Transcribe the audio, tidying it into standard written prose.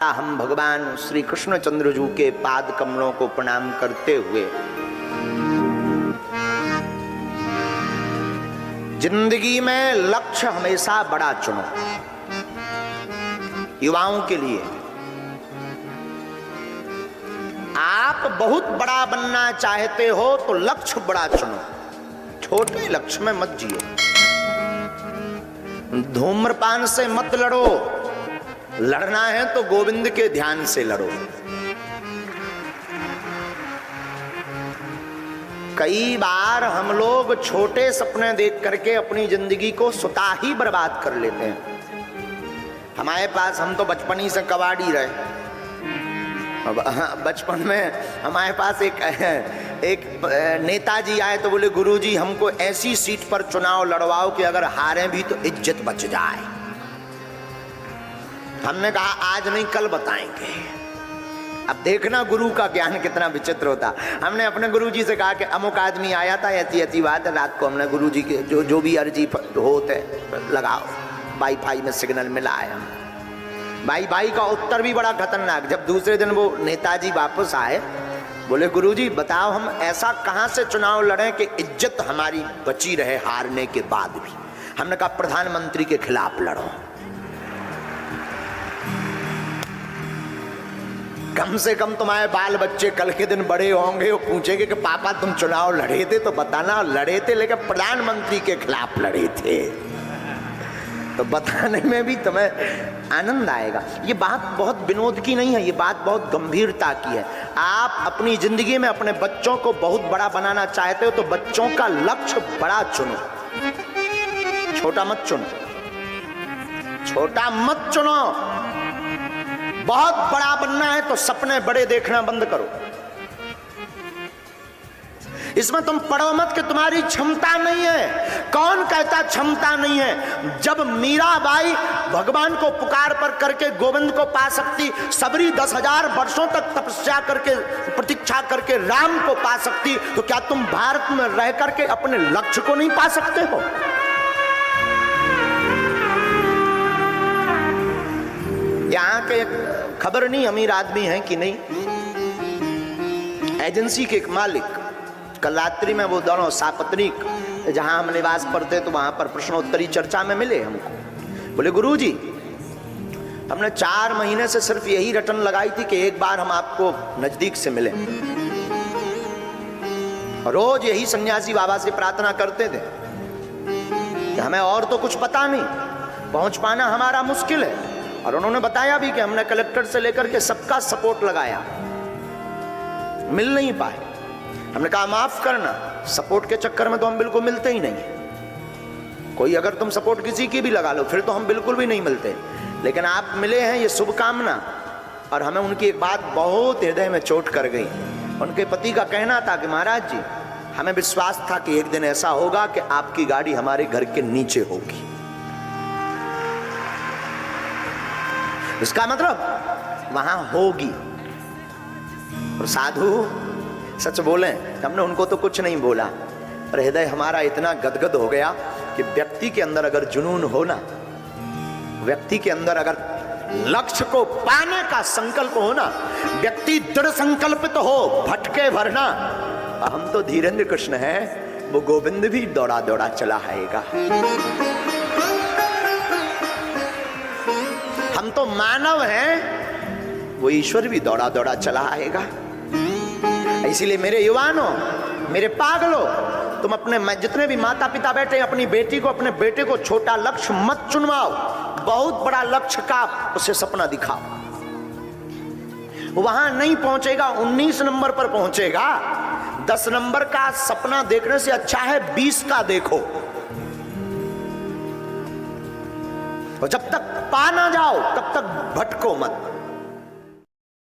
हम भगवान श्री कृष्णचंद्र जी के पाद कमलों को प्रणाम करते हुए जिंदगी में लक्ष्य हमेशा बड़ा चुनो। युवाओं के लिए आप बहुत बड़ा बनना चाहते हो तो लक्ष्य बड़ा चुनो, छोटे लक्ष्य में मत जियो। धूम्रपान से मत लड़ो, लड़ना है तो गोविंद के ध्यान से लड़ो। कई बार हम लोग छोटे सपने देख करके अपनी जिंदगी को स्वतः ही बर्बाद कर लेते हैं। हमारे पास, हम तो बचपन ही से कबाड़ी रहे। बचपन में हमारे पास एक नेताजी आए तो बोले, गुरुजी हमको ऐसी सीट पर चुनाव लड़वाओ कि अगर हारे भी तो इज्जत बच जाए। हमने कहा आज नहीं कल बताएंगे। अब देखना गुरु का ज्ञान कितना विचित्र होता। हमने अपने गुरुजी से कहा कि अमुक आदमी आया था, ऐसी ऐसी बात है। रात को हमने गुरुजी के जो भी अर्जी होते लगाओ, वाईफाई में सिग्नल मिला आया। भाई का उत्तर भी बड़ा खतरनाक। जब दूसरे दिन वो नेताजी वापस आए, बोले गुरुजी बताओ हम ऐसा कहां से चुनाव लड़ें कि इज्जत हमारी बची रहे हारने के बाद भी। हमने कहा प्रधानमंत्री के खिलाफ लड़ो। कम से कम तुम्हारे बाल बच्चे कल के दिन बड़े होंगे, वो पूछेंगे कि पापा तुम चुनाव लड़े थे तो बताना। लड़े थे लेकिन प्रधानमंत्री के खिलाफ लड़े थे, तो बताने में भी तुम्हें आनंद आएगा। ये बात बहुत विनोद की नहीं है, ये बात बहुत गंभीरता की है। आप अपनी जिंदगी में अपने बच्चों को बहुत बड़ा बनाना चाहते हो तो बच्चों का लक्ष्य बड़ा चुनो, छोटा मत चुनो। छोटा मत चुनो। बहुत बड़ा बनना है तो सपने बड़े देखना बंद करो। इसमें तुम पढ़ो मत कि तुम्हारी क्षमता नहीं है। कौन कहता क्षमता नहीं है? जब मीराबाई भगवान को पुकार पर करके गोविंद को पा सकती, सबरी 10,000 वर्षों तक तपस्या करके प्रतीक्षा करके राम को पा सकती, तो क्या तुम भारत में रह करके अपने लक्ष्य को नहीं पा सकते हो? यहाँ के खबर नहीं अमीर आदमी है कि नहीं, एजेंसी के एक मालिक कल रात्रि में वो दोनों सापत्निक जहां हम निवास करते तो वहां पर प्रश्नोत्तरी चर्चा में मिले हमको। बोले गुरुजी हमने 4 महीने से सिर्फ यही रटन लगाई थी कि एक बार हम आपको नजदीक से मिले। रोज यही सन्यासी बाबा से प्रार्थना करते थे कि हमें और तो कुछ पता नहीं, पहुंच पाना हमारा मुश्किल है। और उन्होंने बताया भी कि हमने कलेक्टर से लेकर के सबका सपोर्ट लगाया, मिल नहीं पाए। हमने कहा माफ करना, सपोर्ट के चक्कर में तो हम बिल्कुल मिलते ही नहीं। कोई अगर तुम सपोर्ट किसी की भी लगा लो फिर तो हम बिल्कुल भी नहीं मिलते, लेकिन आप मिले हैं ये शुभकामना। और हमें उनकी एक बात बहुत हृदय में चोट कर गई। उनके पति का कहना था कि महाराज जी हमें विश्वास था कि एक दिन ऐसा होगा कि आपकी गाड़ी हमारे घर के नीचे होगी। इसका मतलब वहां होगी। और साधु सच बोले, हमने उनको तो कुछ नहीं बोला, पर हृदय हमारा इतना गदगद हो गया कि व्यक्ति के अंदर अगर जुनून हो ना, व्यक्ति के अंदर अगर लक्ष्य को पाने का संकल्प हो ना, व्यक्ति दृढ़ संकल्पित हो, भटके भरना। हम तो धीरेन्द्र कृष्ण हैं, वो गोविंद भी दौड़ा दौड़ा चला आएगा। हम तो मानव हैं, वो ईश्वर भी दौड़ा दौड़ा चला आएगा। इसीलिए मेरे युवानों, मेरे पागलों, तुम अपने जितने भी माता पिता बैठे अपनी बेटी को, अपने बेटे को छोटा लक्ष्य मत चुनवाओ, बहुत बड़ा लक्ष्य का उसे सपना दिखाओ। वहां नहीं पहुंचेगा, 19 नंबर पर पहुंचेगा। 10 नंबर का सपना देखने से अच्छा है 20 का देखो। और जब तक पा ना जाओ तब तक भटको मत।